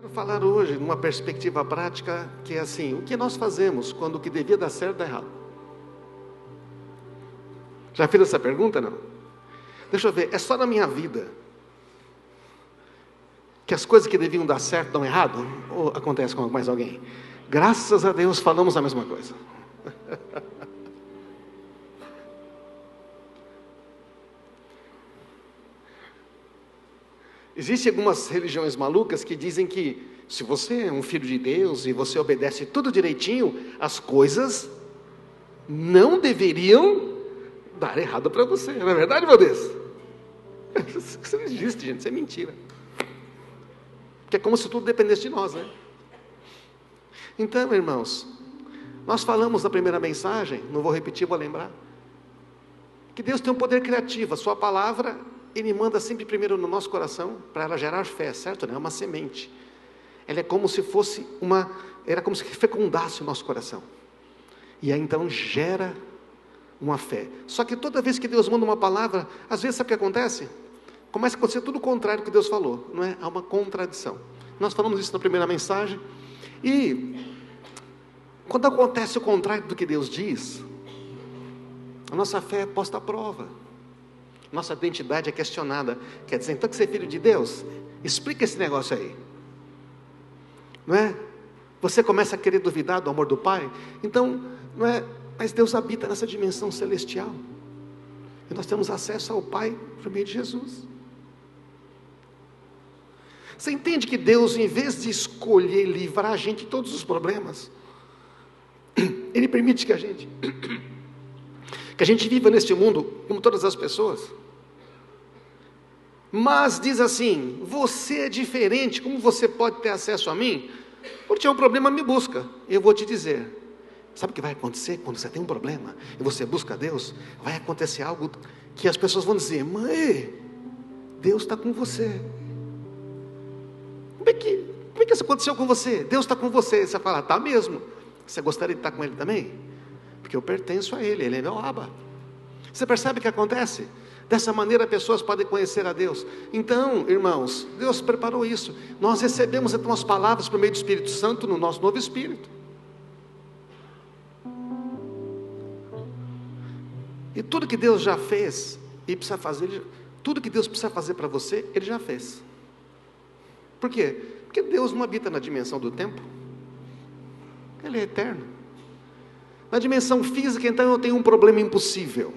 Vou falar hoje numa perspectiva prática que é assim: o que nós fazemos quando o que devia dar certo dá errado? Já fiz essa pergunta, não? Deixa eu ver, é só na minha vida que as coisas que deviam dar certo dão errado? Ou acontece com mais alguém? Graças a Deus falamos a mesma coisa. Existem algumas religiões malucas que dizem que se você é um filho de Deus e você obedece tudo direitinho, as coisas não deveriam dar errado para você. Não é verdade, meu Deus? Isso não existe, gente, isso é mentira. Porque é como se tudo dependesse de nós, né? Então, irmãos, nós falamos na primeira mensagem, não vou repetir, vou lembrar, que Deus tem um poder criativo. A sua palavra, Ele manda sempre primeiro no nosso coração, para ela gerar fé, certo? É uma semente. Ela é como se fosse era como se fecundasse o nosso coração. E aí então gera uma fé. Só que toda vez que Deus manda uma palavra, às vezes sabe o que acontece? Começa a acontecer tudo o contrário do que Deus falou, não é? Há uma contradição. Nós falamos isso na primeira mensagem. E quando acontece o contrário do que Deus diz, a nossa fé é posta à prova. Nossa identidade é questionada. Quer dizer, então que você é filho de Deus? Explica esse negócio aí. Não é? Você começa a querer duvidar do amor do Pai. Então, não é? Mas Deus habita nessa dimensão celestial. E nós temos acesso ao Pai por meio de Jesus. Você entende que Deus, em vez de escolher livrar a gente de todos os problemas, Ele permite que a gente viva neste mundo como todas as pessoas. Mas diz assim: você é diferente, como você pode ter acesso a mim? Quando tiver um problema, me busca, eu vou te dizer. Sabe o que vai acontecer quando você tem um problema e você busca Deus? Vai acontecer algo que as pessoas vão dizer: mãe, Deus está com você. Como é que isso aconteceu com você? Deus está com você. Você fala: tá mesmo. Você gostaria de estar com Ele também? Porque eu pertenço a Ele, Ele é meu Abba. Você percebe o que acontece? Dessa maneira pessoas podem conhecer a Deus. Então, irmãos, Deus preparou isso. Nós recebemos então as palavras por meio do Espírito Santo no nosso novo espírito. E tudo que Deus já fez e precisa fazer, tudo que Deus precisa fazer para você, Ele já fez. Por quê? Porque Deus não habita na dimensão do tempo. Ele é eterno. Na dimensão física, então, eu tenho um problema impossível.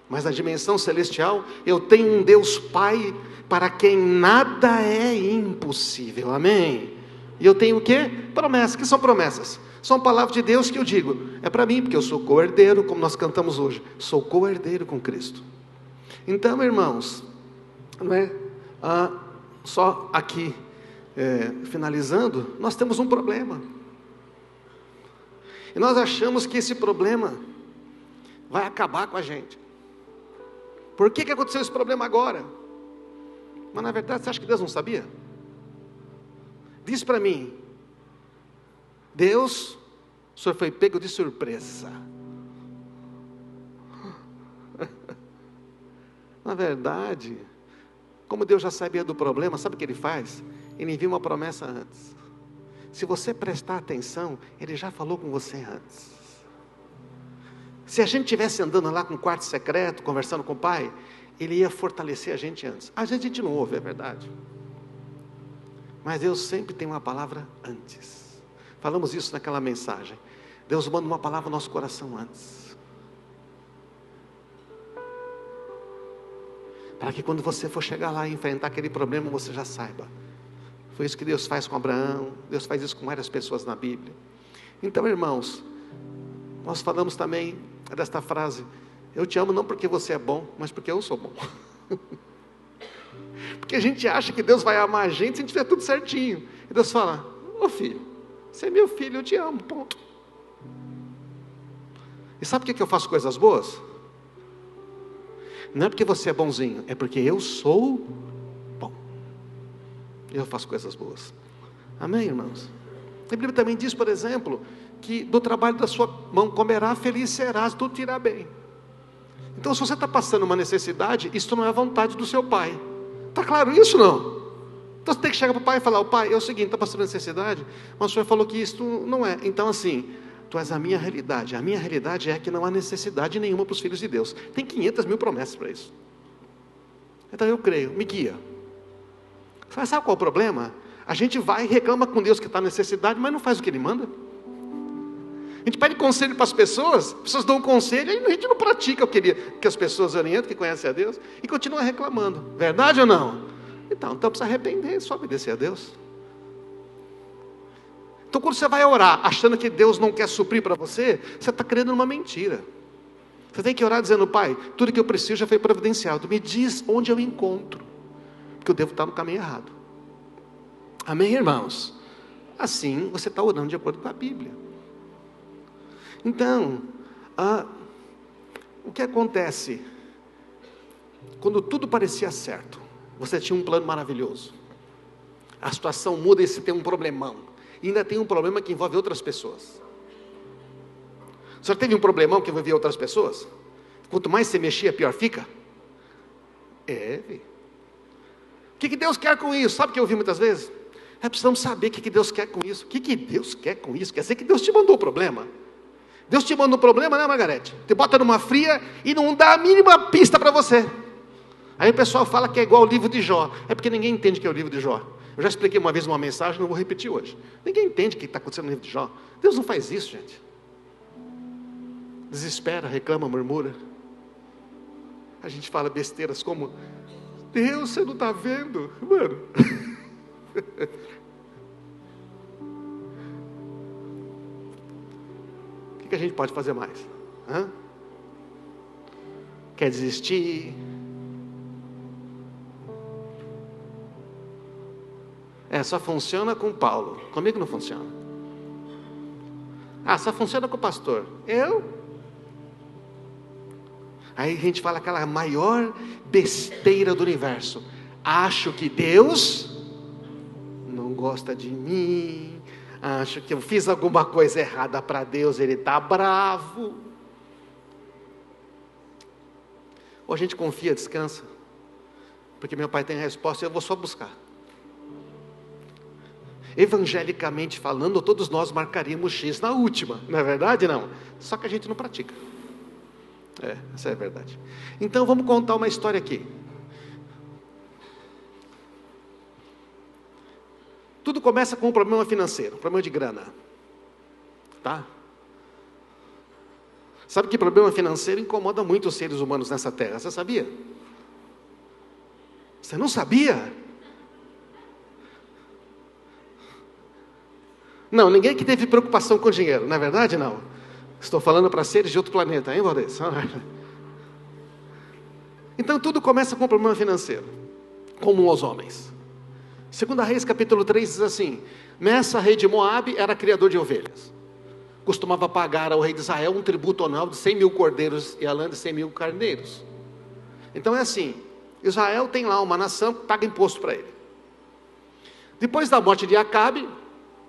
Mas na dimensão celestial, eu tenho um Deus Pai para quem nada é impossível. Amém? E eu tenho o quê? Promessas. Que são promessas? São palavras de Deus que eu digo. É para mim, porque eu sou co-herdeiro, como nós cantamos hoje. Sou co-herdeiro com Cristo. Então, irmãos, não é? Só aqui, finalizando, nós temos um problema. E nós achamos que esse problema vai acabar com a gente. Por que aconteceu esse problema agora? Mas na verdade, você acha que Deus não sabia? Diz para mim: Deus, o senhor foi pego de surpresa. Na verdade, como Deus já sabia do problema, sabe o que Ele faz? Ele envia uma promessa antes. Se você prestar atenção, Ele já falou com você antes. Se a gente estivesse andando lá com um quarto secreto, conversando com o Pai, Ele ia fortalecer a gente antes. Às vezes a gente não ouve, é verdade. Mas Deus sempre tem uma palavra antes. Falamos isso naquela mensagem. Deus manda uma palavra no nosso coração antes. Para que quando você for chegar lá e enfrentar aquele problema, você já saiba. Foi isso que Deus faz com Abraão. Deus faz isso com várias pessoas na Bíblia. Então, irmãos, nós falamos também desta frase: eu te amo não porque você é bom, mas porque eu sou bom. Porque a gente acha que Deus vai amar a gente se a gente fizer tudo certinho. E Deus fala: ô filho, você é meu filho, eu te amo, ponto. E sabe por que eu faço coisas boas? Não é porque você é bonzinho, é porque eu sou bom. Eu faço coisas boas. Amém, irmãos? A Bíblia também diz, por exemplo, que do trabalho da sua mão comerá, feliz serás, tudo te irá bem. Então, se você está passando uma necessidade, isso não é a vontade do seu Pai. Está claro isso, não? Então você tem que chegar para o pai e falar: o pai, é o seguinte, está passando necessidade, mas o senhor falou que isso não é. Então assim, tu és a minha realidade. A minha realidade é que não há necessidade nenhuma para os filhos de Deus. Tem 500 mil promessas para isso. Então eu creio, me guia. Mas sabe qual é o problema? A gente vai e reclama com Deus que está necessidade, mas não faz o que Ele manda. A gente pede conselho para as pessoas dão um conselho e a gente não pratica o que as pessoas orientam, que conhecem a Deus, e continua reclamando. Verdade ou não? Então precisa arrepender, só obedecer a Deus. Então quando você vai orar, achando que Deus não quer suprir para você, você está crendo numa mentira. Você tem que orar dizendo: Pai, tudo que eu preciso já foi providenciado, me diz onde eu encontro, porque eu devo estar no caminho errado. Amém, irmãos? Assim você está orando de acordo com a Bíblia. Então, o que acontece? Quando tudo parecia certo, você tinha um plano maravilhoso, a situação muda e você tem um problemão, e ainda tem um problema que envolve outras pessoas. O senhor teve um problemão que envolvia outras pessoas? Quanto mais você mexia, pior fica? O que Deus quer com isso? Sabe o que eu ouvi muitas vezes? Precisamos saber o que Deus quer com isso. O que Deus quer com isso? Quer dizer que Deus te mandou o problema? Deus te manda um problema, né, Margarete? Te bota numa fria e não dá a mínima pista para você. Aí o pessoal fala que é igual o livro de Jó. É porque ninguém entende o que é o livro de Jó. Eu já expliquei uma vez uma mensagem, não vou repetir hoje. Ninguém entende o que está acontecendo no livro de Jó. Deus não faz isso, gente. Desespera, reclama, murmura. A gente fala besteiras como: Deus, você não está vendo? Mano. O que a gente pode fazer mais? Quer desistir? Só funciona com Paulo. Comigo não funciona. Só funciona com o pastor. Aí a gente fala aquela maior besteira do universo: acho que Deus não gosta de mim, acho que eu fiz alguma coisa errada para Deus, Ele está bravo. Ou a gente confia, descansa, porque meu pai tem a resposta e eu vou só buscar. Evangelicamente falando, todos nós marcaríamos X na última, não é verdade? Não, só que a gente não pratica. Essa é a verdade. Então vamos contar uma história aqui. Tudo começa com um problema financeiro, um problema de grana, tá? Sabe que problema financeiro incomoda muito os seres humanos nessa terra, você sabia? Você não sabia? Não, ninguém que teve preocupação com dinheiro, não é verdade? Não. Estou falando para seres de outro planeta, hein, Valdez? Então tudo começa com um problema financeiro, comum aos homens. 2 Reis capítulo 3 diz assim: Messa, rei de Moabe, era criador de ovelhas. Costumava pagar ao rei de Israel um tributo anual de 100 mil cordeiros e a lã de 100 mil carneiros. Então é assim, Israel tem lá uma nação que paga imposto para ele. Depois da morte de Acabe,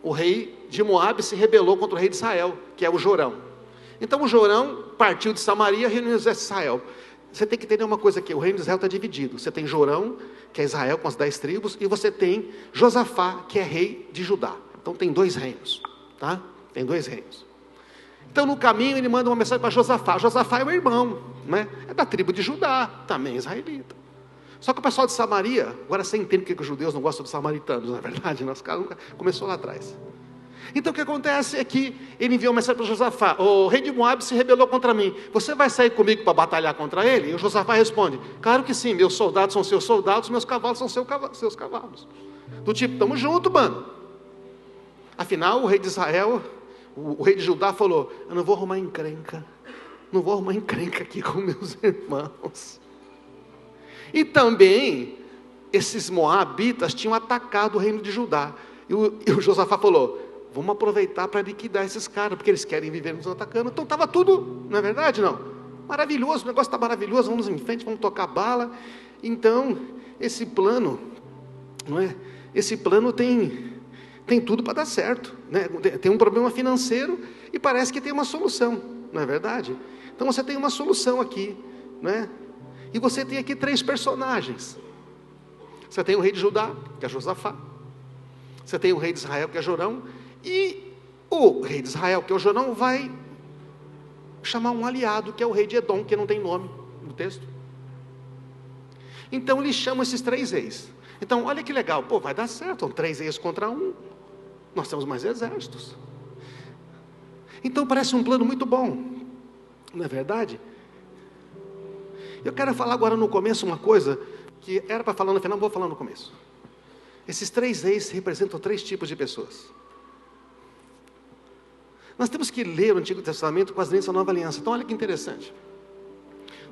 o rei de Moabe se rebelou contra o rei de Israel, que é o Jorão. Então o Jorão partiu de Samaria e reuniu o exército de Israel. Você tem que entender uma coisa aqui: o reino de Israel está dividido. Você tem Jorão, que é Israel com as 10 tribos, e você tem Josafá, que é rei de Judá. Então tem 2 reinos, tá? Tem 2 reinos. Então no caminho ele manda uma mensagem para Josafá. Josafá é o irmão, né? É da tribo de Judá, também israelita. Só que o pessoal de Samaria, agora você entende porque os judeus não gostam dos samaritanos, na verdade, nosso caso nunca começou lá atrás. Então o que acontece é que ele enviou uma mensagem para Josafá: o rei de Moabe se rebelou contra mim, você vai sair comigo para batalhar contra ele? E o Josafá responde: claro que sim, meus soldados são seus soldados, meus cavalos são seus cavalos. Do tipo, estamos juntos, mano. Afinal, o rei de Israel, o rei de Judá falou: eu não vou arrumar encrenca aqui com meus irmãos. E também, esses moabitas tinham atacado o reino de Judá. E o Josafá falou: vamos aproveitar para liquidar esses caras, porque eles querem viver nos atacando. Então estava tudo, não é verdade? Não? Maravilhoso, o negócio está maravilhoso, vamos em frente, vamos tocar bala. Então, esse plano, não é? Esse plano tem tudo para dar certo, né? Tem um problema financeiro e parece que tem uma solução, não é verdade? Então você tem uma solução aqui, né? E você tem aqui 3 personagens. Você tem o rei de Judá, que é Josafá. Você tem o rei de Israel, que é Jorão. E o rei de Israel, que é o Jorão, vai chamar um aliado, que é o rei de Edom, que não tem nome no texto. Então eles chamam esses 3 reis. Então olha que legal, pô, vai dar certo, são 3 reis contra 1. Nós temos mais exércitos. Então parece um plano muito bom, não é verdade? Eu quero falar agora no começo uma coisa que era para falar no final, vou falar no começo. Esses 3 reis representam 3 tipos de pessoas. Nós temos que ler o Antigo Testamento com as lentes da Nova Aliança. Então olha que interessante.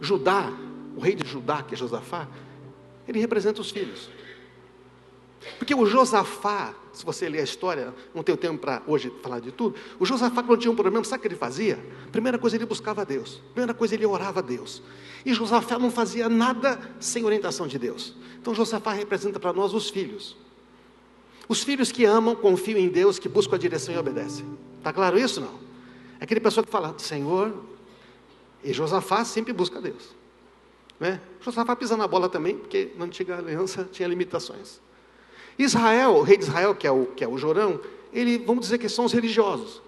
Judá, o rei de Judá, que é Josafá, ele representa os filhos. Porque o Josafá, se você ler a história, não tenho tempo para hoje falar de tudo, o Josafá, quando tinha um problema, sabe o que ele fazia? Primeira coisa, ele buscava a Deus. Primeira coisa, ele orava a Deus. E Josafá não fazia nada sem orientação de Deus. Então Josafá representa para nós os filhos. Os filhos que amam, confiam em Deus, que buscam a direção e obedecem. Está claro isso, não? É aquele pessoa que fala, Senhor, e Josafá sempre busca a Deus. Né? Josafá pisa na bola também, porque na antiga aliança tinha limitações. Israel, o rei de Israel, que é o Jorão, ele, vamos dizer que são os religiosos.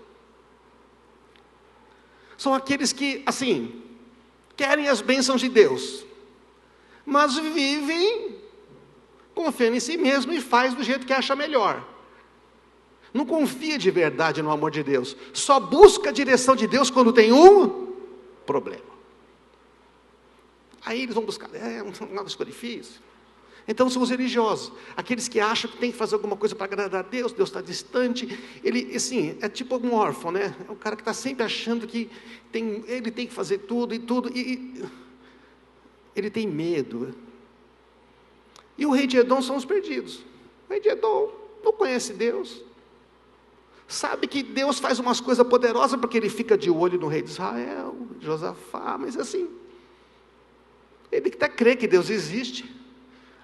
São aqueles que, assim, querem as bênçãos de Deus, mas vivem confiando em si mesmo e faz do jeito que acha melhor. Não confia de verdade no amor de Deus. Só busca a direção de Deus quando tem um problema. Aí eles vão buscar, uma escolha difícil. Então são os religiosos, aqueles que acham que tem que fazer alguma coisa para agradar a Deus, Deus está distante. Ele, assim, é tipo um órfão, né? É um cara que está sempre achando que ele tem que fazer tudo, e ele tem medo. E o rei de Edom são os perdidos. O rei de Edom não conhece Deus, sabe que Deus faz umas coisas poderosas, porque ele fica de olho no rei de Israel, Josafá, mas assim, ele até crê que Deus existe,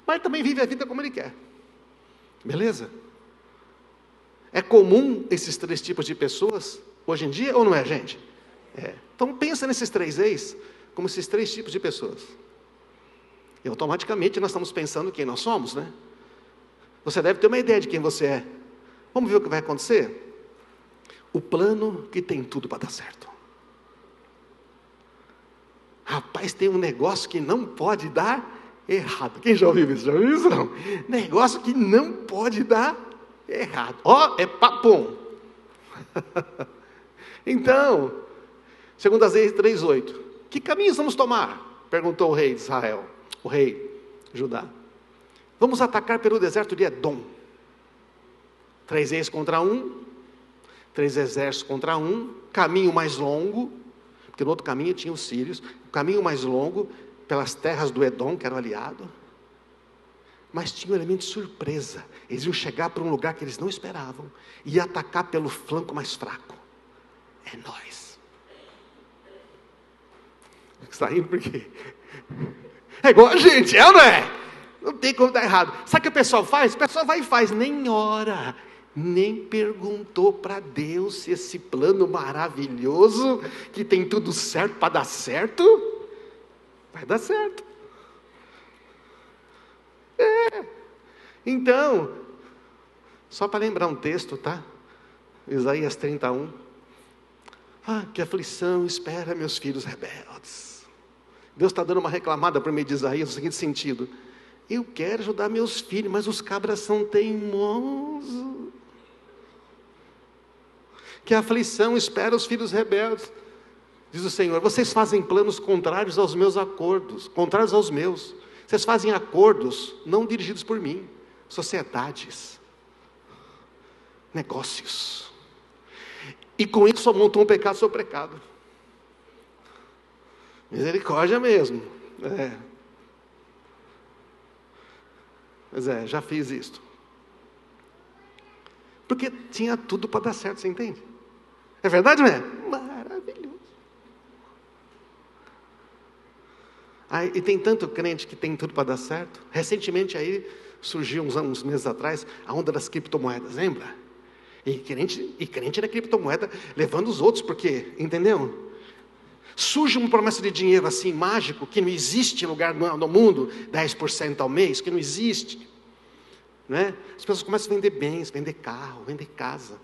mas também vive a vida como ele quer. Beleza? É comum esses 3 tipos de pessoas hoje em dia, ou não é, gente? É. Então pensa nesses 3 reis como esses 3 tipos de pessoas. E automaticamente nós estamos pensando quem nós somos, né? Você deve ter uma ideia de quem você é. Vamos ver o que vai acontecer? O plano que tem tudo para dar certo. Rapaz, tem um negócio que não pode dar errado. Quem já ouviu isso? Já ouviu isso? Não. Negócio que não pode dar errado. Ó, é papum. Então, segundo as Reis 3:8, que caminhos vamos tomar? Perguntou o rei de Israel, o rei de Judá. Vamos atacar pelo deserto de Edom. 3 reis contra 1, 3 exércitos contra 1, caminho mais longo, porque no outro caminho tinha os sírios, o caminho mais longo, pelas terras do Edom, que era o aliado, mas tinha um elemento de surpresa. Eles iam chegar para um lugar que eles não esperavam, e atacar pelo flanco mais fraco. É nós. Está rindo por quê? É igual a gente, é ou não é? Não tem como dar errado. Sabe o que o pessoal faz? O pessoal vai e faz, nem ora, nem perguntou para Deus se esse plano maravilhoso, que tem tudo certo para dar certo, vai dar certo. Então, só para lembrar um texto, tá? Isaías 31. Que aflição espera meus filhos rebeldes. Deus está dando uma reclamada por meio de Isaías no seguinte sentido: eu quero ajudar meus filhos, mas os cabras são teimosos. Que aflição espera os filhos rebeldes. Diz o Senhor: vocês fazem planos contrários aos meus acordos, contrários aos meus. Vocês fazem acordos não dirigidos por mim. Sociedades, negócios. E com isso só montou um pecado sobre pecado. Misericórdia mesmo. Mas já fiz isto. Porque tinha tudo para dar certo, você entende? É verdade, não é? Maravilhoso. E tem tanto crente que tem tudo para dar certo. Recentemente aí surgiu uns meses atrás a onda das criptomoedas, lembra? E crente na criptomoeda levando os outros, porque, entendeu? Surge uma promessa de dinheiro assim mágico, que não existe em lugar no mundo, 10% ao mês, que não existe. né? As pessoas começam a vender bens, vender carro, vender casa.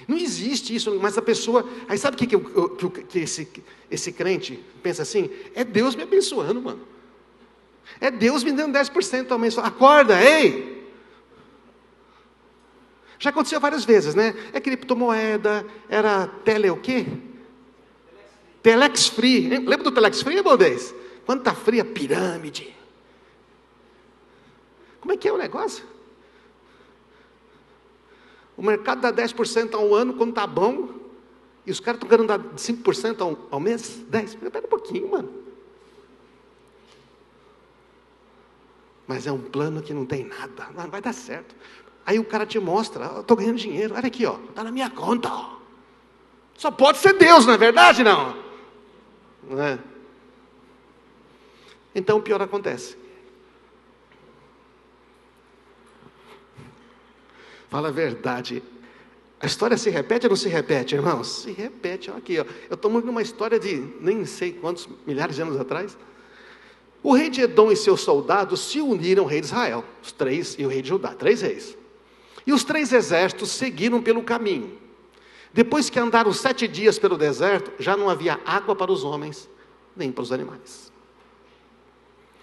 Não existe isso, mas a pessoa... Aí sabe o que esse crente pensa assim? É Deus me abençoando, mano. É Deus me dando 10% ao mês. Acorda, ei! Já aconteceu várias vezes, né? É criptomoeda, era o quê? Telex Free. Lembra do Telex Free, Baldez? Quando está fria, pirâmide. Como é que é o negócio? O mercado dá 10% ao ano quando está bom, e os caras estão querendo dar 5% ao mês? 10%? Espera um pouquinho, mano. Mas é um plano que não tem nada, não vai dar certo. Aí o cara te mostra, estou ganhando dinheiro, olha aqui, está na minha conta. Ó. Só pode ser Deus, não é verdade? Não é? Então o pior acontece. Fala a verdade. A história se repete ou não se repete, irmãos? Se repete. Olha aqui, ó. Eu estou numa história de nem sei quantos milhares de anos atrás. O rei de Edom e seus soldados se uniram ao rei de Israel, os 3, e o rei de Judá, 3 reis. E os 3 exércitos seguiram pelo caminho. Depois que andaram 7 dias pelo deserto, já não havia água para os homens, nem para os animais.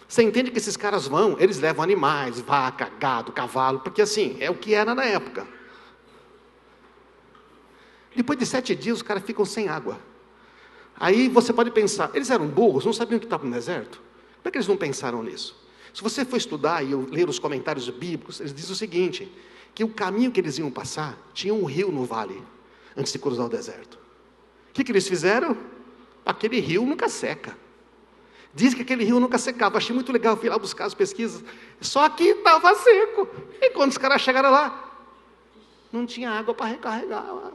Você entende que esses caras eles levam animais, vaca, gado, cavalo, porque assim, é o que era na época. Depois de 7 dias, os caras ficam sem água. Aí você pode pensar, eles eram burros, não sabiam que estavam no deserto? Como é que eles não pensaram nisso? Se você for estudar e ler os comentários bíblicos, eles dizem o seguinte, que o caminho que eles iam passar, tinha um rio no vale, antes de cruzar o deserto. O que eles fizeram? Aquele rio nunca seca. Diz que aquele rio nunca secava. Achei muito legal, fui lá buscar as pesquisas. Só que estava seco. E quando os caras chegaram lá, não tinha água para recarregar lá.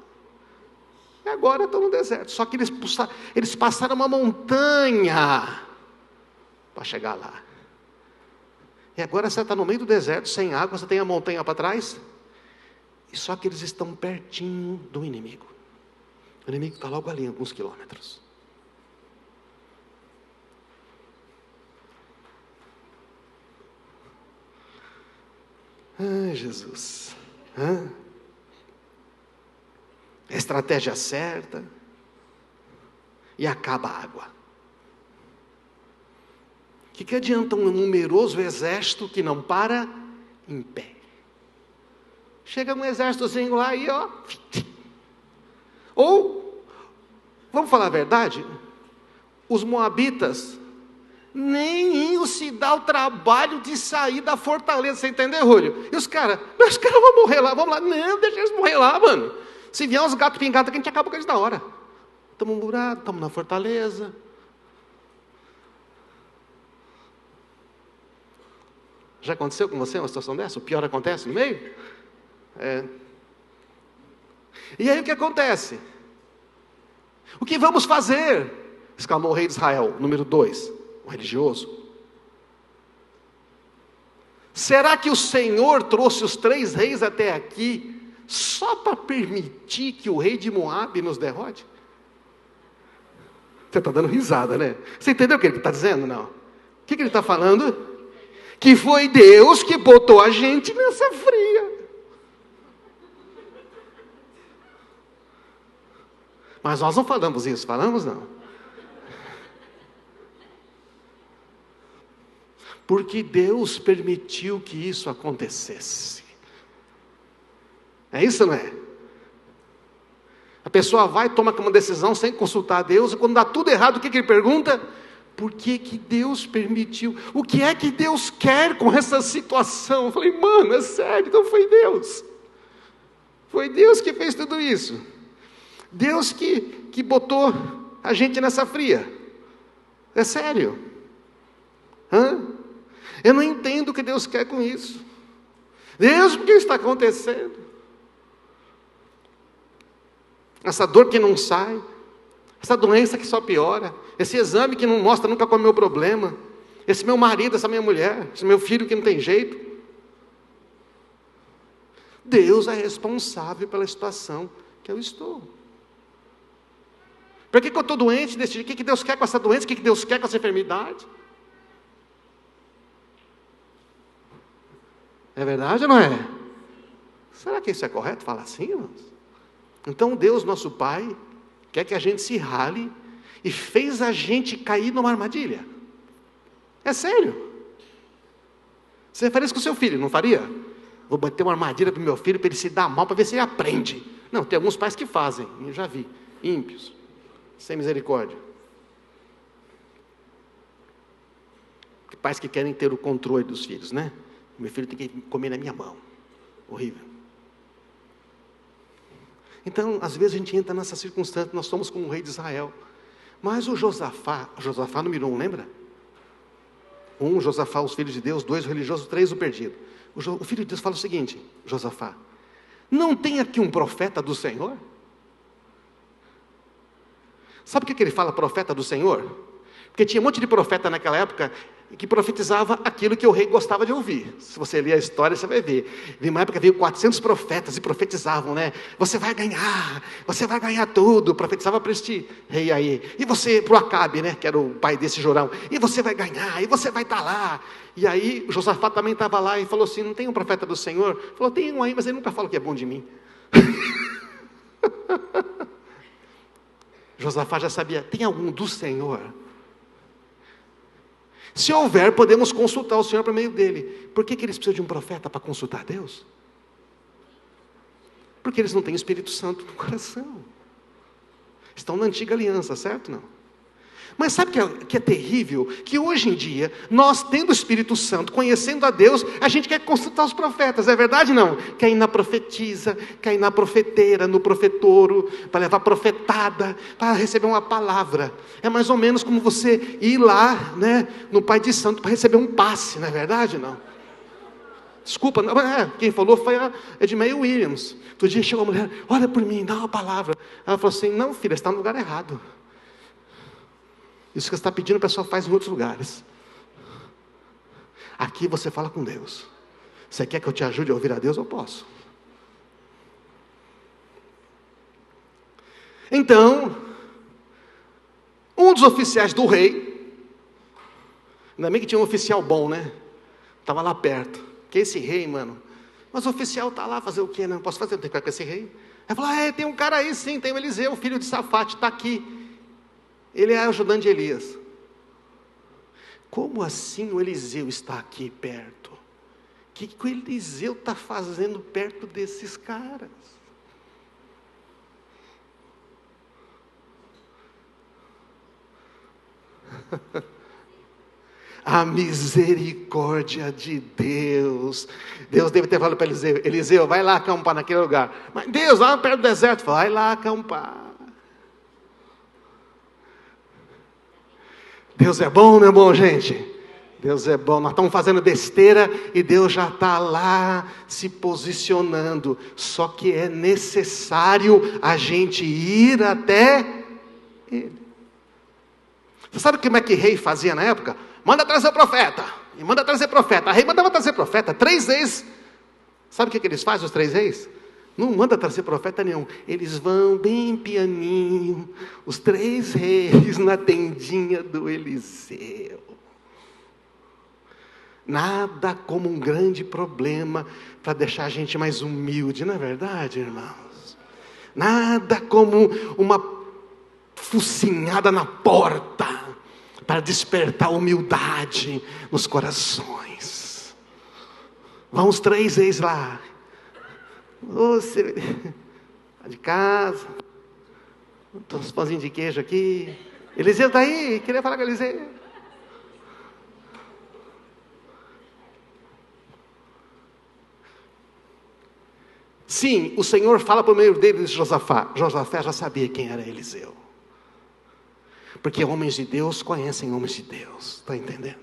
E agora estão no deserto. Só que eles passaram uma montanha para chegar lá. E agora você está no meio do deserto, sem água, você tem a montanha para trás. E só que eles estão pertinho do inimigo. O inimigo está logo ali, alguns quilômetros. Ai, Jesus. A estratégia certa. E acaba a água. O que adianta um numeroso exército que não para em pé? Chega um exércitozinho lá e ó. Ou, vamos falar a verdade, os moabitas nem iam se dar o trabalho de sair da fortaleza, você entendeu, Rúlio? E os caras vão morrer lá, vamos lá. Não, deixa eles morrer lá, mano. Se vier uns gatos pingados aqui, a gente acaba com eles na hora. Estamos murados, estamos na fortaleza. Já aconteceu com você uma situação dessa? O pior acontece no meio? E aí o que acontece? O que vamos fazer? Exclamou o rei de Israel, número 2, o religioso. Será que o Senhor trouxe os 3 reis até aqui só para permitir que o rei de Moabe nos derrote? Você está dando risada, né? Você entendeu o que ele está dizendo? Não. O que ele está falando? Que foi Deus que botou a gente nessa fria. Mas nós não falamos isso, falamos não? Porque Deus permitiu que isso acontecesse. É isso, não é? A pessoa vai, toma uma decisão sem consultar a Deus, e quando dá tudo errado, o que ele pergunta? Por que Deus permitiu? O que é que Deus quer com essa situação? Eu falei, mano, é sério, então foi Deus. Foi Deus que fez tudo isso. Deus que botou a gente nessa fria. É sério. Eu não entendo o que Deus quer com isso. Deus, o que está acontecendo? Essa dor que não sai, essa doença que só piora, esse exame que não mostra nunca qual é o meu problema, esse meu marido, essa minha mulher, esse meu filho que não tem jeito. Deus é responsável pela situação que eu estou. Por que eu estou doente desse jeito? O que Deus quer com essa doença? O que Deus quer com essa enfermidade? É verdade ou não é? Será que isso é correto falar assim, irmãos? Então Deus, nosso Pai, quer que a gente se rale e fez a gente cair numa armadilha. É sério. Você faria isso com o seu filho, não faria? Vou bater uma armadilha para o meu filho para ele se dar mal, para ver se ele aprende. Não, tem alguns pais que fazem, eu já vi, ímpios, sem misericórdia. Pais que querem ter o controle dos filhos, né? Meu filho tem que comer na minha mão. Horrível. Então, às vezes a gente entra nessa circunstância, nós somos como o rei de Israel. Mas o Josafá número 1, lembra? 1, Josafá, os filhos de Deus. 2, o religioso. 3, o perdido. O filho de Deus fala o seguinte, Josafá: não tem aqui um profeta do Senhor? Sabe por que ele fala profeta do Senhor? Porque tinha um monte de profeta naquela época que profetizava aquilo que o rei gostava de ouvir. Se você ler a história, você vai ver. Em uma época veio 400 profetas e profetizavam, né? Você vai ganhar tudo. Profetizava para este rei aí. E você, para o Acabe, né? Que era o pai desse Jorão. E você vai ganhar, e você vai estar lá. E aí, Josafá também estava lá e falou assim: não tem um profeta do Senhor? Falou: tem um aí, mas ele nunca fala que é bom de mim. Josafá já sabia: tem algum do Senhor? Se houver, podemos consultar o Senhor por meio dele. Por que eles precisam de um profeta para consultar Deus? Porque eles não têm o Espírito Santo no coração. Estão na antiga aliança, certo? Não. Mas sabe que é terrível? Que hoje em dia, nós tendo o Espírito Santo, conhecendo a Deus, a gente quer consultar os profetas, é verdade ou não? Quer ir na profetisa, quer ir na profeteira, no profetouro, para levar profetada, para receber uma palavra. É mais ou menos como você ir lá, né, no Pai de Santo, para receber um passe, não é verdade ou não? Desculpa, quem falou foi a Edmeia Williams. Outro dia chegou a mulher: olha por mim, dá uma palavra. Ela falou assim: não, filha, você está no lugar errado. Isso que você está pedindo, o pessoal faz em outros lugares. Aqui você fala com Deus. Você quer que eu te ajude a ouvir a Deus? Eu posso. Então, um dos oficiais do rei, ainda bem que tinha um oficial bom, né? Estava lá perto. Que esse rei, mano. Mas o oficial está lá, fazer o quê? Não posso fazer, não tem que ficar com esse rei. Ele falou: tem um cara aí sim, tem o Eliseu, filho de Safate, está aqui. Ele é ajudante de Elias. Como assim o Eliseu está aqui perto? O que o Eliseu está fazendo perto desses caras? A misericórdia de Deus. Deus deve ter falado para Eliseu: Eliseu, vai lá acampar naquele lugar. Mas Deus, lá perto do deserto, vai lá acampar. Deus é bom, não é bom, gente? Deus é bom. Nós estamos fazendo besteira e Deus já está lá se posicionando. Só que é necessário a gente ir até Ele. Você sabe como é que rei fazia na época? Manda trazer o profeta. E manda trazer profeta. A rei mandava trazer profeta 3 vezes. Sabe o que eles fazem, os 3 reis? Não manda trazer profeta nenhum. Eles vão bem pianinho, os 3 reis na tendinha do Eliseu. Nada como um grande problema para deixar a gente mais humilde, não é verdade, irmãos? Nada como uma focinhada na porta para despertar humildade nos corações. Vão os 3 reis lá. Você de casa, uns pãozinhos de queijo aqui. Eliseu está aí, queria falar com Eliseu. Sim, o Senhor fala por meio dele de Josafá. Josafá já sabia quem era Eliseu. Porque homens de Deus conhecem homens de Deus. Está entendendo?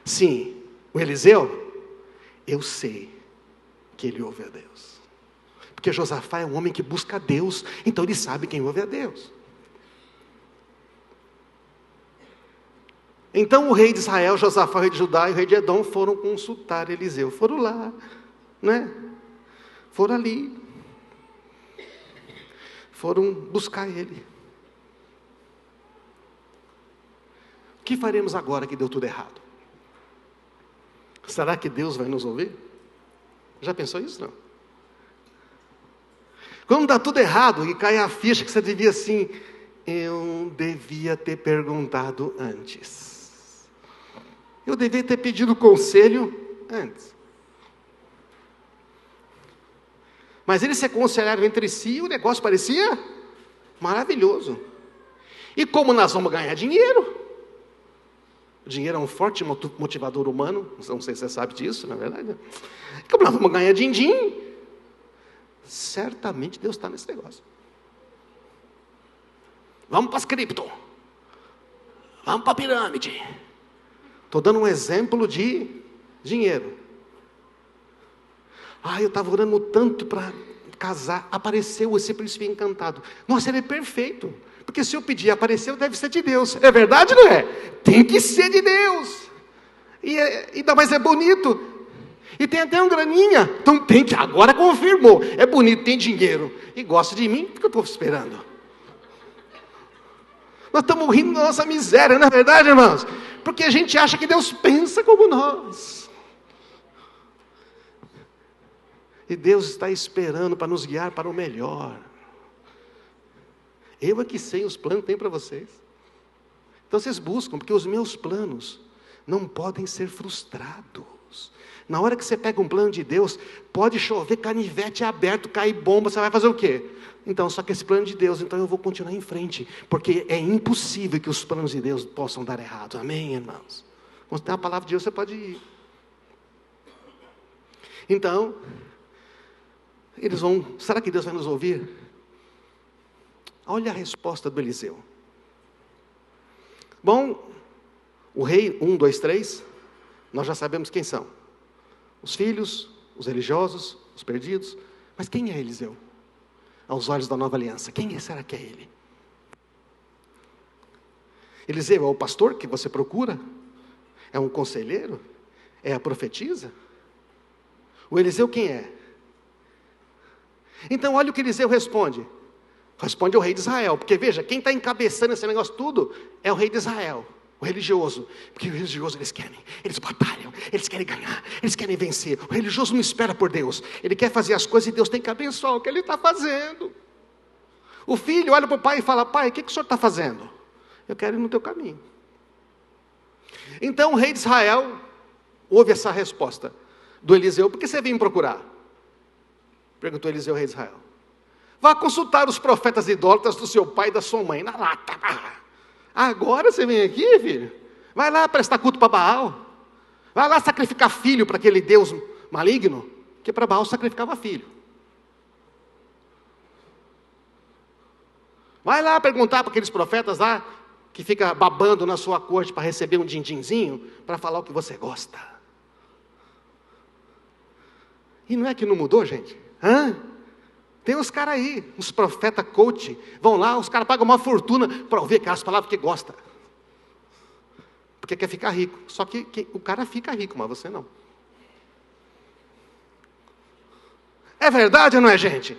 Sim, o Eliseu, eu sei que ele ouve a Deus. Porque Josafá é um homem que busca a Deus, então ele sabe quem ouve a Deus. Então o rei de Israel, Josafá, o rei de Judá e o rei de Edom foram consultar Eliseu. Foram lá, né? Foram ali. Foram buscar ele. O que faremos agora que deu tudo errado? Será que Deus vai nos ouvir? Já pensou isso, não? Quando dá tudo errado e cai a ficha que você devia assim, eu devia ter perguntado antes. Eu devia ter pedido conselho antes. Mas eles se aconselharam entre si e o negócio parecia maravilhoso. E como nós vamos ganhar dinheiro? O dinheiro é um forte motivador humano. Não sei se você sabe disso, na verdade. Como nós vamos ganhar din-din? Certamente Deus está nesse negócio. Vamos para as cripto. Vamos para a pirâmide. Estou dando um exemplo de dinheiro. Eu estava orando tanto para casar. Apareceu esse príncipe encantado. Nossa, ele é perfeito. Porque se eu pedir, apareceu, deve ser de Deus. É verdade, não é? Tem que ser de Deus. E ainda mais é bonito. E tem até um graninha. Então tem que, agora confirmou. É bonito, tem dinheiro. E gosta de mim, o que eu estou esperando? Nós estamos rindo da nossa miséria, não é verdade, irmãos? Porque a gente acha que Deus pensa como nós. E Deus está esperando para nos guiar para o melhor. Eu é que sei os planos que tenho para vocês. Então vocês buscam, porque os meus planos não podem ser frustrados. Na hora que você pega um plano de Deus, pode chover canivete aberto, cair bomba, você vai fazer o quê? Então, só que esse plano de Deus, então eu vou continuar em frente, porque é impossível que os planos de Deus possam dar errado. Amém, irmãos? Quando tem a palavra de Deus, você pode ir. Então, eles vão, será que Deus vai nos ouvir? Olha a resposta do Eliseu. Bom, o rei, 1, 2, 3, nós já sabemos quem são. Os filhos, os religiosos, os perdidos. Mas quem é Eliseu? Aos olhos da nova aliança, quem será que é ele? Eliseu é o pastor que você procura? É um conselheiro? É a profetisa? O Eliseu quem é? Então olha o que Eliseu responde. Responde ao rei de Israel. Porque veja, quem está encabeçando esse negócio tudo é o rei de Israel. O religioso. Porque o religioso eles batalham, eles querem ganhar, eles querem vencer. O religioso não espera por Deus. Ele quer fazer as coisas e Deus tem que abençoar o que ele está fazendo. O filho olha para o pai e fala, pai, o que o senhor está fazendo? Eu quero ir no teu caminho. Então o rei de Israel ouve essa resposta do Eliseu. Por que você veio me procurar? Perguntou Eliseu ao rei de Israel. Vá consultar os profetas idólatras do seu pai e da sua mãe. Na lata. Agora você vem aqui, filho? Vai lá prestar culto para Baal. Vai lá sacrificar filho para aquele Deus maligno. Que para Baal sacrificava filho. Vai lá perguntar para aqueles profetas lá, que fica babando na sua corte para receber um din-dinzinho, para falar o que você gosta. E não é que não mudou, gente? Tem uns caras aí, uns profetas coach, vão lá, os caras pagam uma fortuna para ouvir aquelas palavras que gosta. Porque quer ficar rico. Só que o cara fica rico, mas você não. É verdade ou não é, gente?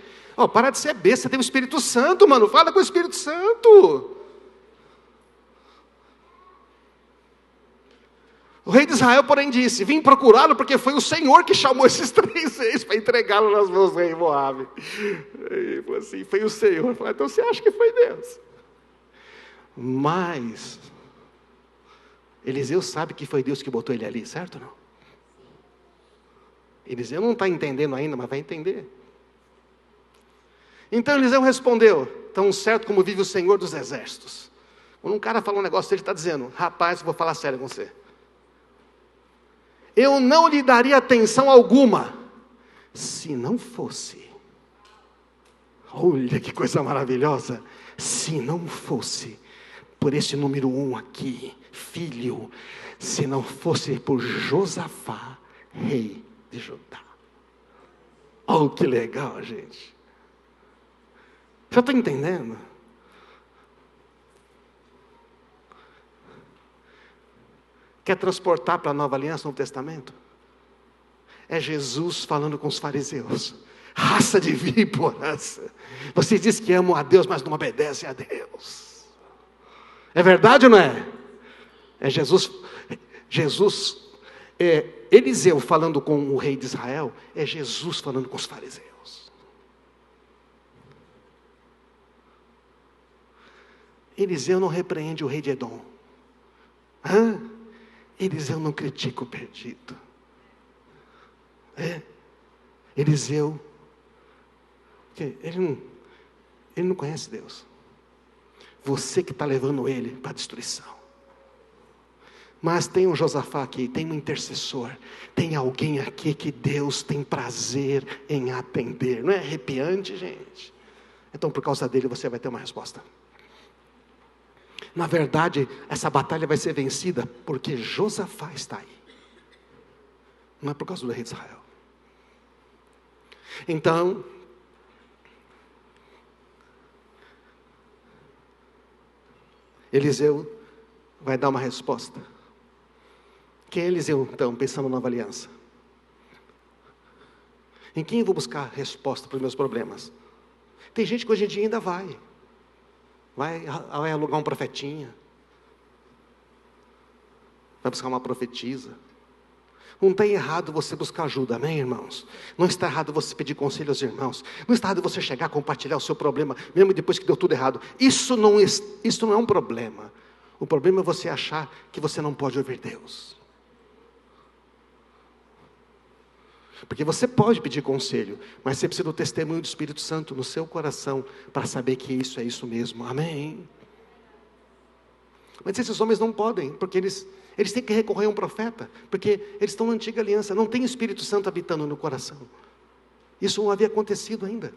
Para de ser besta, você tem o Espírito Santo, mano. Fala com o Espírito Santo. O rei de Israel, porém, disse, vim procurá-lo porque foi o Senhor que chamou esses 3 reis para entregá-lo nas mãos do rei Moabe. Ele falou assim, foi o Senhor. Falei, então você acha que foi Deus? Mas Eliseu sabe que foi Deus que botou ele ali, certo ou não? Eliseu não está entendendo ainda, mas vai entender. Então Eliseu respondeu, tão certo como vive o Senhor dos exércitos. Quando um cara fala um negócio, ele está dizendo, rapaz, eu vou falar sério com você. Eu não lhe daria atenção alguma, se não fosse, olha que coisa maravilhosa, se não fosse por esse número 1 aqui, filho, se não fosse por Josafá, rei de Judá. Oh, que legal, gente. Já está entendendo? Quer transportar para a Nova Aliança, Novo Testamento? É Jesus falando com os fariseus. Raça de víboras. Vocês dizem que amam a Deus, mas não obedecem a Deus. É verdade ou não é? É Jesus Eliseu falando com o rei de Israel, é Jesus falando com os fariseus. Eliseu não repreende o rei de Edom. Eliseu não critica o perdido. Eliseu, ele não conhece Deus. Você que está levando ele para a destruição. Mas tem um Josafá aqui, tem um intercessor, tem alguém aqui que Deus tem prazer em atender. Não é arrepiante, gente? Então por causa dele você vai ter uma resposta. Na verdade, essa batalha vai ser vencida porque Josafá está aí. Não é por causa do rei de Israel. Então, Eliseu vai dar uma resposta. Quem é Eliseu, então, pensando na nova aliança? Em quem eu vou buscar resposta para os meus problemas? Tem gente que hoje em dia ainda vai alugar um profetinha, vai buscar uma profetisa. Não está errado você buscar ajuda, amém, irmãos? Não está errado você pedir conselho aos irmãos. Não está errado você chegar a compartilhar o seu problema, mesmo depois que deu tudo errado. Isso não é um problema. O problema é você achar que você não pode ouvir Deus. Porque você pode pedir conselho, mas você precisa do testemunho do Espírito Santo no seu coração, para saber que isso é isso mesmo, amém? Mas esses homens não podem, porque eles têm que recorrer a um profeta, porque eles estão na antiga aliança, não tem o Espírito Santo habitando no coração. Isso não havia acontecido ainda,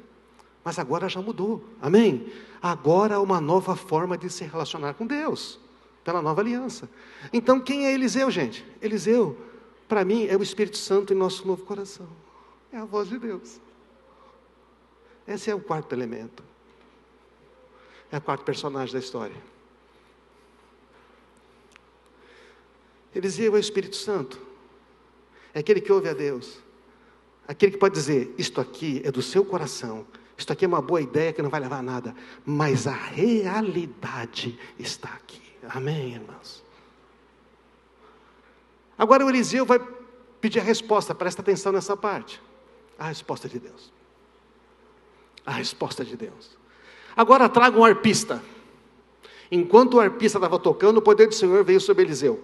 mas agora já mudou, amém? Agora há uma nova forma de se relacionar com Deus, pela nova aliança. Então quem é Eliseu, gente? Eliseu, para mim, é o Espírito Santo em nosso novo coração. É a voz de Deus. Esse é o quarto elemento. É o quarto personagem da história. Eliseu é o Espírito Santo. É aquele que ouve a Deus. Aquele que pode dizer, isto aqui é do seu coração. Isto aqui é uma boa ideia que não vai levar a nada. Mas a realidade está aqui. Amém, irmãos? Agora o Eliseu vai pedir a resposta, presta atenção nessa parte. A resposta de Deus. A resposta de Deus. Agora traga um arpista. Enquanto o arpista estava tocando, o poder do Senhor veio sobre Eliseu.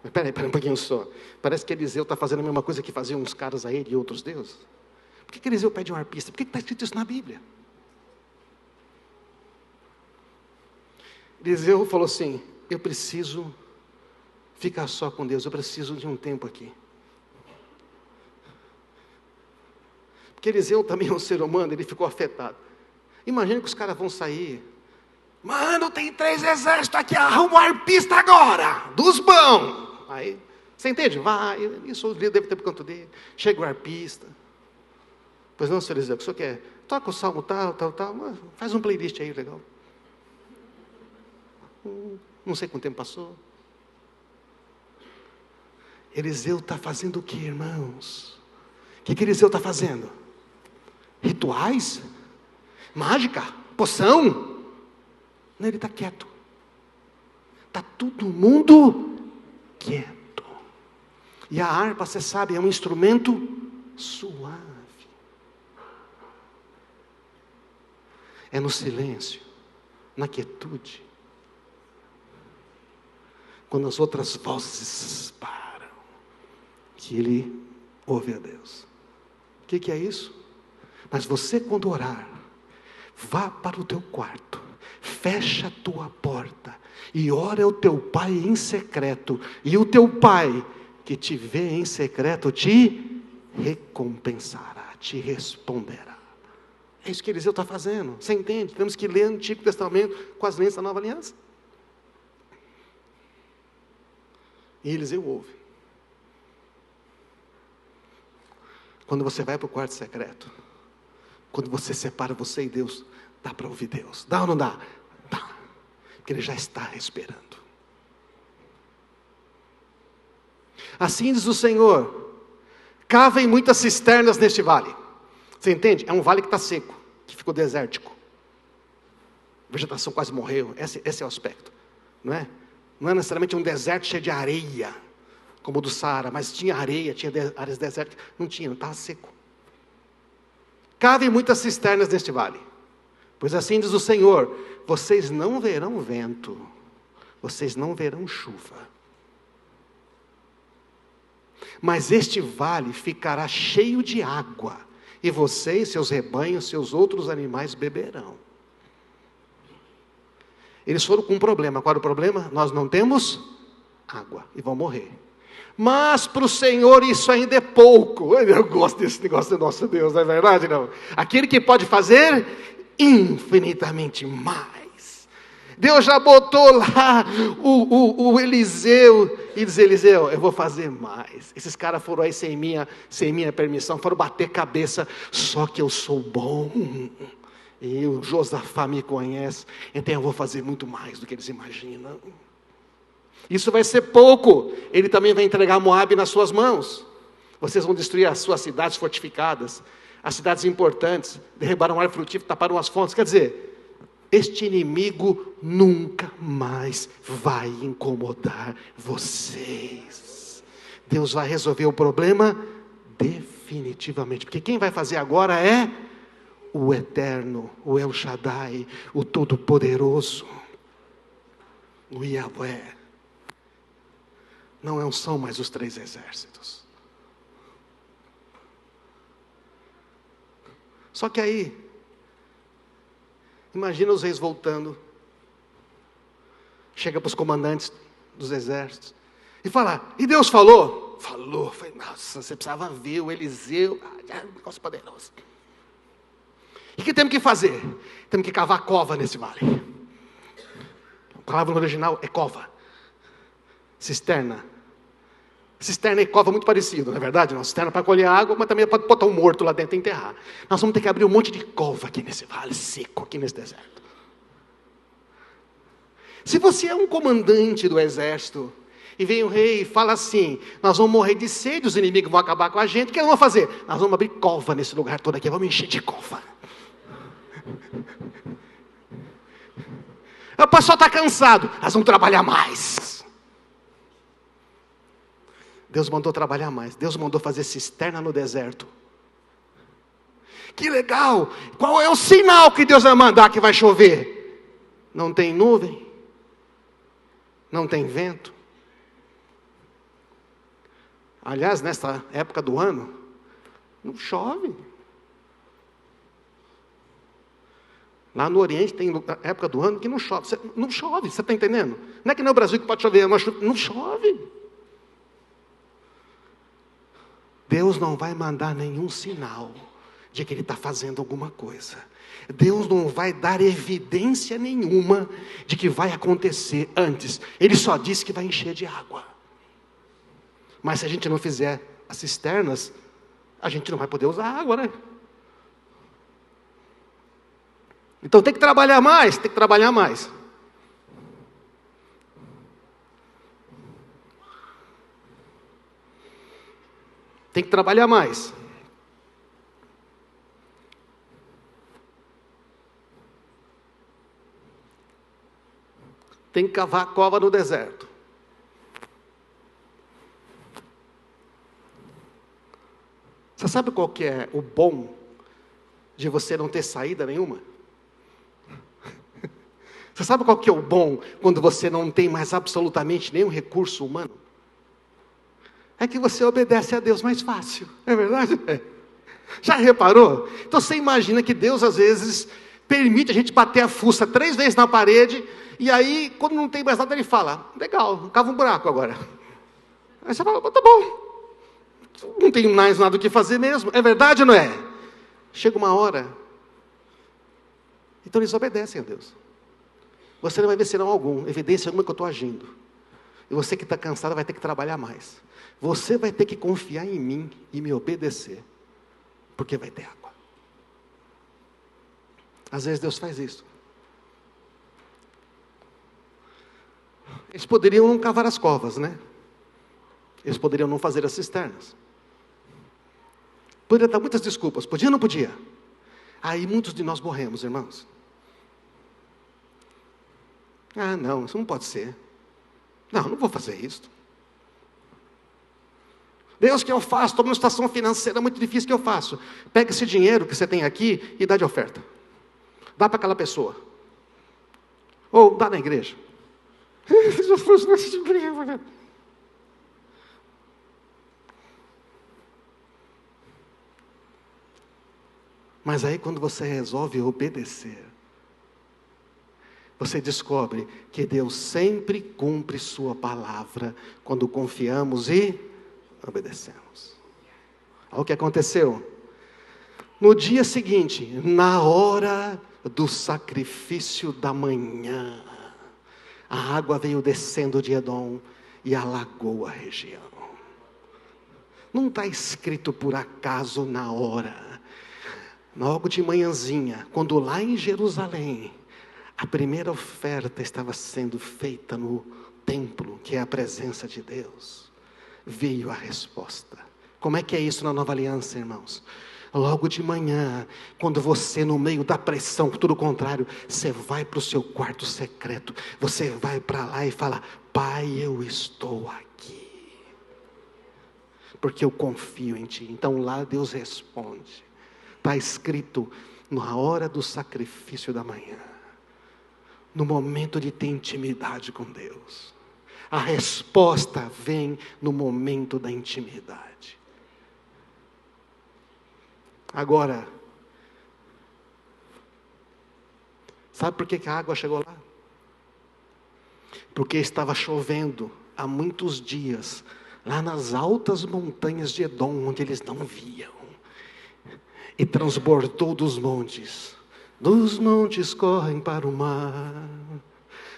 Espera um pouquinho só. Parece que Eliseu está fazendo a mesma coisa que faziam uns caras a ele e outros deuses. Por que Eliseu pede um arpista? Por que está escrito isso na Bíblia? Eliseu falou assim, eu preciso ficar só com Deus, eu preciso de um tempo aqui. Porque Eliseu também é um ser humano, ele ficou afetado. Imagina que os caras vão sair. Mano, tem 3 exércitos aqui, arruma um arpista agora, dos bons. Aí, você entende? Vai, isso o líder deve ter por conta dele. Chega o arpista. Pois não, senhor Eliseu, o que o senhor quer? Toca o salmo tal, faz um playlist aí, legal. Não sei quanto tempo passou. Eliseu está fazendo o que, irmãos? O que Eliseu está fazendo? Rituais? Mágica? Poção? Não, ele está quieto. Está todo mundo quieto. E a harpa, você sabe, é um instrumento suave. É no silêncio, na quietude, quando as outras vozes param, que ele ouve a Deus. O que é isso? Mas você, quando orar, vá para o teu quarto, fecha a tua porta e ora ao teu pai em secreto, e o teu pai que te vê em secreto te recompensará, te responderá. É isso que Eliseu está fazendo, você entende? Temos que ler o Antigo Testamento com as lentes da Nova Aliança. E Eliseu ouve. Quando você vai para o quarto secreto, quando você separa você e Deus, dá para ouvir Deus. Dá ou não dá? Dá. Porque Ele já está esperando. Assim diz o Senhor, cavem muitas cisternas neste vale. Você entende? É um vale que está seco, que ficou desértico. A vegetação quase morreu. Esse é o aspecto, não é? Não é necessariamente um deserto cheio de areia, como o do Saara, mas tinha areia, tinha áreas desérticas. Não tinha, não estava seco. Cavem muitas cisternas neste vale, pois assim diz o Senhor: vocês não verão vento, vocês não verão chuva, mas este vale ficará cheio de água, e vocês, seus rebanhos, seus outros animais beberão. Eles foram com um problema. Qual era o problema? Nós não temos água e vão morrer. Mas para o Senhor isso ainda é pouco. Eu gosto desse negócio do nosso Deus, não é verdade? Não? Aquele que pode fazer infinitamente mais. Deus já botou lá o Eliseu e diz: Eliseu, eu vou fazer mais. Esses caras foram aí sem minha permissão, foram bater cabeça. Só que eu sou bom. E o Josafá me conhece, então eu vou fazer muito mais do que eles imaginam. Isso vai ser pouco. Ele também vai entregar Moabe nas suas mãos. Vocês vão destruir as suas cidades fortificadas, as cidades importantes, derribaram um ar frutífero, taparam as fontes. Quer dizer, este inimigo nunca mais vai incomodar vocês. Deus vai resolver o problema definitivamente, porque quem vai fazer agora é o Eterno, o El Shaddai, o Todo-Poderoso, o Yahweh. Não são mais os 3 exércitos. Só que aí, imagina os reis voltando, chega para os comandantes dos exércitos, e fala: e Deus falou? Falou. Falei: nossa, você precisava ver o Eliseu, um negócio poderoso. E o que temos que fazer? Temos que cavar cova nesse vale. A palavra no original é cova. Cisterna. Cisterna e cova é muito parecido, não é verdade? Não, cisterna para colher água, mas também pode botar um morto lá dentro e enterrar. Nós vamos ter que abrir um monte de cova aqui nesse vale seco, aqui nesse deserto. Se você é um comandante do exército, e vem o rei e fala assim: nós vamos morrer de sede, os inimigos vão acabar com a gente, o que nós vamos fazer? Nós vamos abrir cova nesse lugar todo aqui, vamos encher de cova. O pessoal está cansado, nós vamos trabalhar mais. Deus mandou trabalhar mais. Deus mandou fazer cisterna no deserto. Que legal! Qual é o sinal que Deus vai mandar que vai chover? Não tem nuvem, não tem vento. Aliás, nessa época do ano, não chove. Lá no Oriente tem época do ano que não chove. Não chove, você está entendendo? Não é que nem o Brasil que pode chover, mas não chove. Deus não vai mandar nenhum sinal de que Ele está fazendo alguma coisa. Deus não vai dar evidência nenhuma de que vai acontecer antes. Ele só disse que vai encher de água. Mas se a gente não fizer as cisternas, a gente não vai poder usar água, né? Então tem que trabalhar mais, tem que trabalhar mais. Tem que trabalhar mais. Tem que cavar cova no deserto. Você sabe qual que é o bom de você não ter saída nenhuma? Você sabe qual que é o bom quando você não tem mais absolutamente nenhum recurso humano? É que você obedece a Deus mais fácil, é verdade? Já reparou? Então você imagina que Deus às vezes permite a gente bater a fuça 3 vezes na parede, e aí quando não tem mais nada Ele fala: legal, cava um buraco agora. Aí você fala: tá bom, não tenho mais nada o que fazer mesmo, é verdade ou não é? Chega uma hora, então eles obedecem a Deus. Você não vai ver sinal algum, evidência alguma que eu estou agindo. E você que está cansado vai ter que trabalhar mais. Você vai ter que confiar em mim e me obedecer, porque vai ter água. Às vezes Deus faz isso. Eles poderiam não cavar as covas, né? Eles poderiam não fazer as cisternas. Poderia dar muitas desculpas. Podia ou não podia? Aí muitos de nós morremos, irmãos. Ah, não, isso não pode ser. Não vou fazer isso. Deus, o que eu faço? Estou numa situação financeira muito difícil, o que eu faço? Pega esse dinheiro que você tem aqui e dá de oferta. Dá para aquela pessoa. Ou dá na igreja. Mas aí quando você resolve obedecer, você descobre que Deus sempre cumpre sua palavra quando confiamos e obedecemos. Olha o que aconteceu. No dia seguinte, na hora do sacrifício da manhã, a água veio descendo de Edom e alagou a região. Não está escrito por acaso na hora. Logo de manhãzinha, quando lá em Jerusalém, a primeira oferta estava sendo feita no templo, que é a presença de Deus, veio a resposta. Como é que é isso na nova aliança, irmãos? Logo de manhã, quando você no meio da pressão, tudo o contrário, você vai para o seu quarto secreto, você vai para lá e fala: Pai, eu estou aqui, porque eu confio em Ti. Então lá Deus responde. Está escrito, na hora do sacrifício da manhã, no momento de ter intimidade com Deus, a resposta vem no momento da intimidade. Agora, sabe por que a água chegou lá? Porque estava chovendo há muitos dias, lá nas altas montanhas de Edom, onde eles não viam. E transbordou dos montes correm para o mar,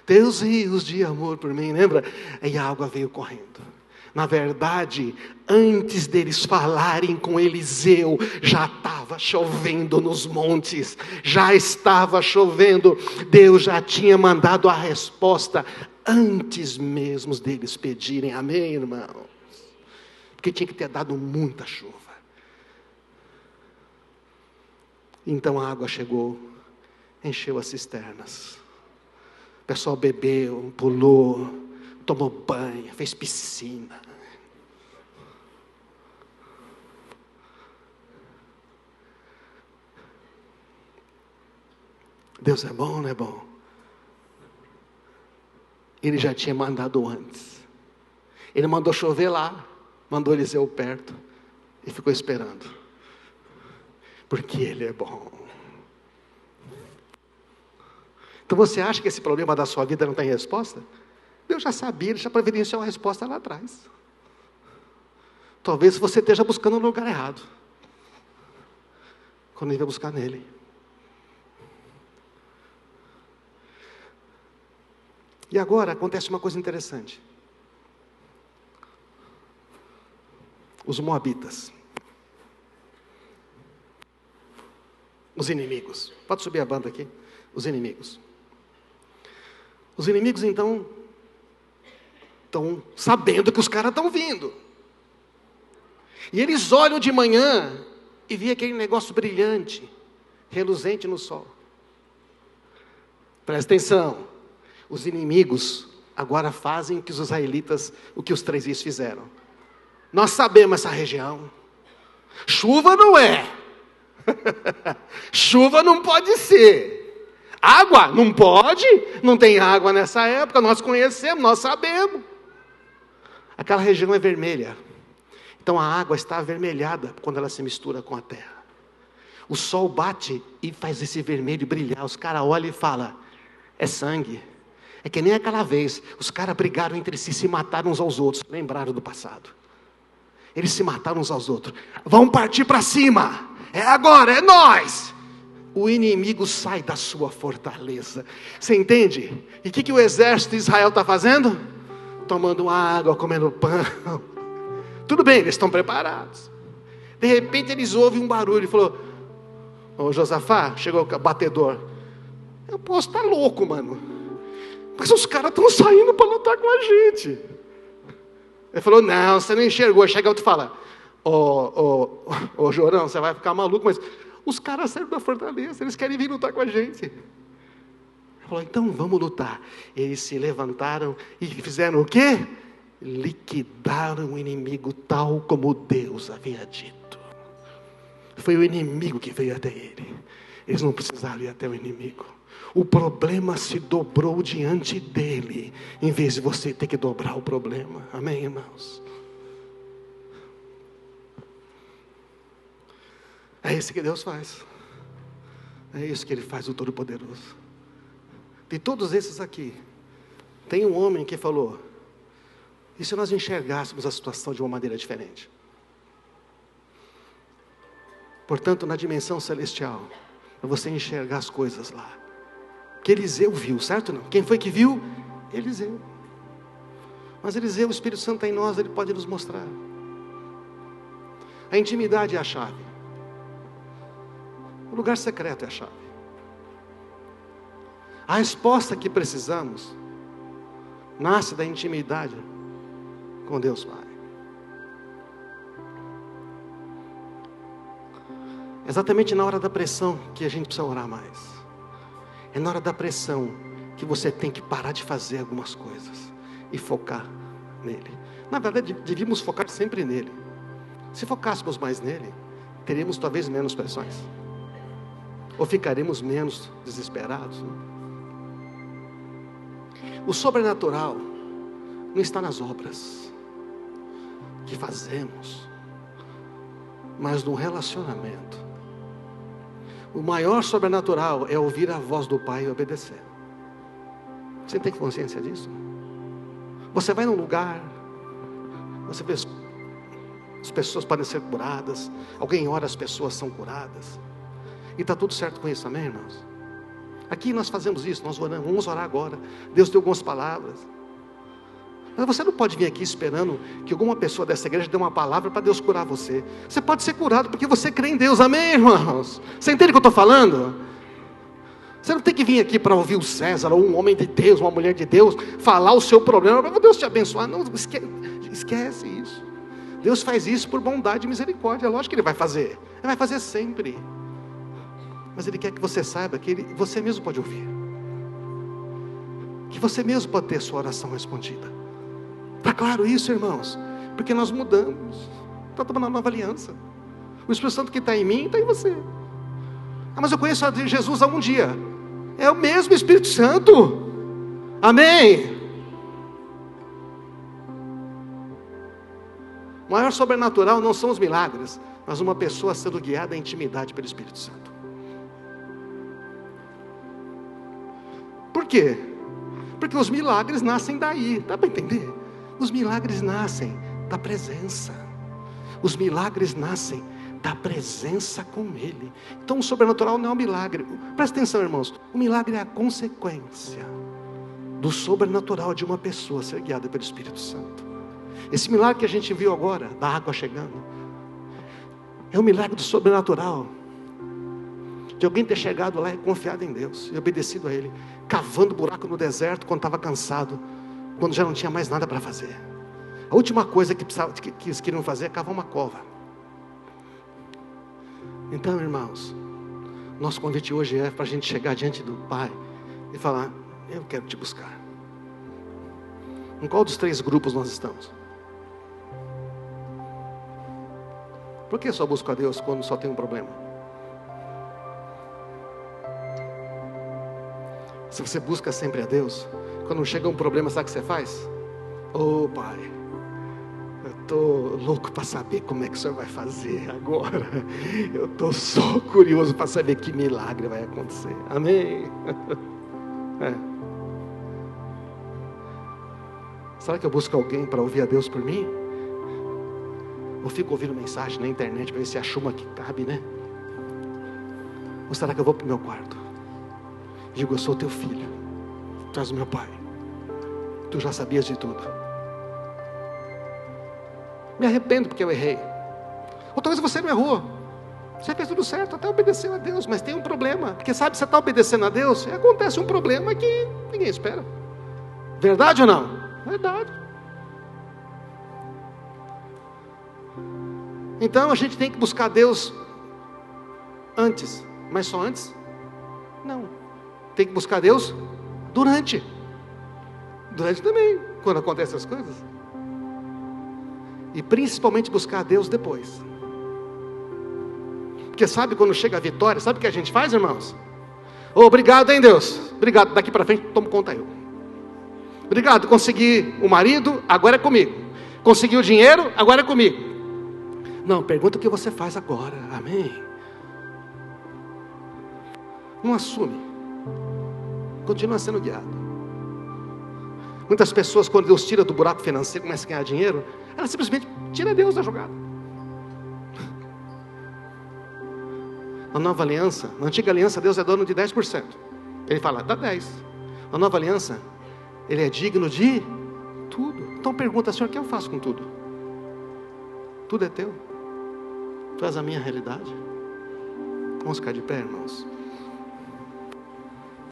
teus rios de amor por mim, lembra? E a água veio correndo. Na verdade, antes deles falarem com Eliseu, já estava chovendo nos montes, já estava chovendo, Deus já tinha mandado a resposta, antes mesmo deles pedirem, amém, irmãos? Porque tinha que ter dado muita chuva. Então a água chegou, encheu as cisternas. O pessoal bebeu, pulou, tomou banho, fez piscina. Deus é bom, não é bom? Ele já tinha mandado antes. Ele mandou chover lá, mandou Eliseu perto e ficou esperando. Porque Ele é bom. Então você acha que esse problema da sua vida não tem resposta? Deus já sabia, Ele já providenciou a resposta lá atrás. Talvez você esteja buscando no lugar errado, quando Ele vai buscar nele. E agora acontece uma coisa interessante. Os moabitas, os inimigos, pode subir a banda aqui, os inimigos então estão sabendo que os caras estão vindo, e eles olham de manhã e vê aquele negócio brilhante, reluzente no sol. Presta atenção, os inimigos agora fazem o que os israelitas, o que os 3 reis fizeram. Nós sabemos essa região, chuva não é, chuva não pode ser, água não pode, não tem água nessa época, nós conhecemos, nós sabemos. Aquela região é vermelha, então a água está avermelhada quando ela se mistura com a terra. O sol bate e faz esse vermelho brilhar, os caras olham e falam: é sangue. É que nem aquela vez, os caras brigaram entre si, se mataram uns aos outros, lembraram do passado. Eles se mataram uns aos outros, vão partir para cima, é agora, é nós. O inimigo sai da sua fortaleza, você entende? E o que o exército de Israel está fazendo? Tomando água, comendo pão. Tudo bem, eles estão preparados. De repente eles ouvem um barulho, e falou: ô Josafá, chegou o batedor, eu posso estar louco, mano, mas os caras estão saindo para lutar com a gente. Ele falou: não, você não enxergou. Chega outro e fala: ô Jorão, você vai ficar maluco, mas os caras saíram da fortaleza, eles querem vir lutar com a gente. Ele falou, então vamos lutar. Eles se levantaram e fizeram o quê? Liquidaram o inimigo tal como Deus havia dito. Foi o inimigo que veio até ele. Eles não precisaram ir até o inimigo. O problema se dobrou diante dele, em vez de você ter que dobrar o problema. Amém, irmãos? É isso que Deus faz. É isso que Ele faz, o Todo-Poderoso. De todos esses aqui, tem um homem que falou, e se nós enxergássemos a situação de uma maneira diferente? Portanto, na dimensão celestial, para você enxergar as coisas lá, que Eliseu viu, certo ou não? Quem foi que viu? Eliseu. Mas Eliseu, o Espírito Santo está em nós, ele pode nos mostrar. A intimidade é a chave. O lugar secreto é a chave. A resposta que precisamos nasce da intimidade com Deus Pai. Exatamente na hora da pressão que a gente precisa orar mais. É na hora da pressão que você tem que parar de fazer algumas coisas e focar nele. Na verdade, devíamos focar sempre nele. Se focássemos mais nele, teríamos talvez menos pressões. Ou ficaremos menos desesperados, né? O sobrenatural não está nas obras que fazemos, mas no relacionamento. O maior sobrenatural é ouvir a voz do Pai e obedecer. Você tem consciência disso? Você vai num lugar, você vê as pessoas podem ser curadas, alguém ora, as pessoas são curadas, e está tudo certo com isso, amém, irmãos? Aqui nós fazemos isso, nós oramos, vamos orar agora. Deus deu algumas palavras. Mas você não pode vir aqui esperando que alguma pessoa dessa igreja dê uma palavra para Deus curar você. Você pode ser curado porque você crê em Deus, amém, irmãos? Você entende o que eu estou falando? Você não tem que vir aqui para ouvir o César, ou um homem de Deus, uma mulher de Deus, falar o seu problema, para Deus te abençoar. Não, esquece isso. Deus faz isso por bondade e misericórdia. É lógico que Ele vai fazer. Ele vai fazer sempre. Mas Ele quer que você saiba que você mesmo pode ouvir. Que você mesmo pode ter sua oração respondida. Está claro isso, irmãos? Porque nós mudamos. Está tomando uma nova aliança. O Espírito Santo que está em mim, está em você. Ah, mas eu conheço Jesus há um dia. É o mesmo Espírito Santo. Amém? O maior sobrenatural não são os milagres, mas uma pessoa sendo guiada à intimidade pelo Espírito Santo. Por quê? Porque os milagres nascem daí. Dá para entender? Os milagres nascem da presença. Os milagres nascem da presença com Ele. Então o sobrenatural não é um milagre. Presta atenção, irmãos. O milagre é a consequência do sobrenatural de uma pessoa ser guiada pelo Espírito Santo. Esse milagre que a gente viu agora, da água chegando, é um milagre do sobrenatural. De alguém ter chegado lá e confiado em Deus, e obedecido a Ele, cavando buraco no deserto quando estava cansado, quando já não tinha mais nada para fazer. A última coisa que eles queriam fazer é cavar uma cova. Então, irmãos, nosso convite hoje é para a gente chegar diante do Pai e falar: eu quero te buscar. Em qual dos 3 grupos nós estamos? Por que só busco a Deus quando só tem um problema? Se você busca sempre a Deus, quando chega um problema, sabe o que você faz? Ô Pai, eu estou louco para saber como é que o Senhor vai fazer agora. Eu estou só curioso para saber que milagre vai acontecer. Amém? Será que eu busco alguém para ouvir a Deus por mim? Ou fico ouvindo mensagem na internet para ver se acha uma que cabe, né? Ou será que eu vou para o meu quarto? Digo: eu sou teu filho, tu és o meu pai, tu já sabias de tudo. Me arrependo porque eu errei. Ou talvez você não errou, você fez tudo certo, até obedeceu a Deus, mas tem um problema, porque sabe, você está obedecendo a Deus, e acontece um problema que ninguém espera. Verdade ou não? Verdade. Então a gente tem que buscar Deus antes, mas só antes? Não. Tem que buscar Deus Durante também, quando acontecem as coisas. E principalmente buscar a Deus depois. Porque sabe quando chega a vitória, sabe o que a gente faz, irmãos? Obrigado, hein, Deus? Obrigado, daqui para frente tomo conta eu. Obrigado, consegui o marido, agora é comigo. Consegui o dinheiro, agora é comigo. Não, pergunta o que você faz agora, amém? Não assume. Continua sendo guiado. Muitas pessoas, quando Deus tira do buraco financeiro, começa a ganhar dinheiro, ela simplesmente tira Deus da jogada. Na nova aliança, na antiga aliança, Deus é dono de 10%. Ele fala, dá 10%. Na nova aliança, Ele é digno de tudo. Então pergunta, Senhor, o que eu faço com tudo? Tudo é teu. Tu és a minha realidade. Vamos ficar de pé, irmãos.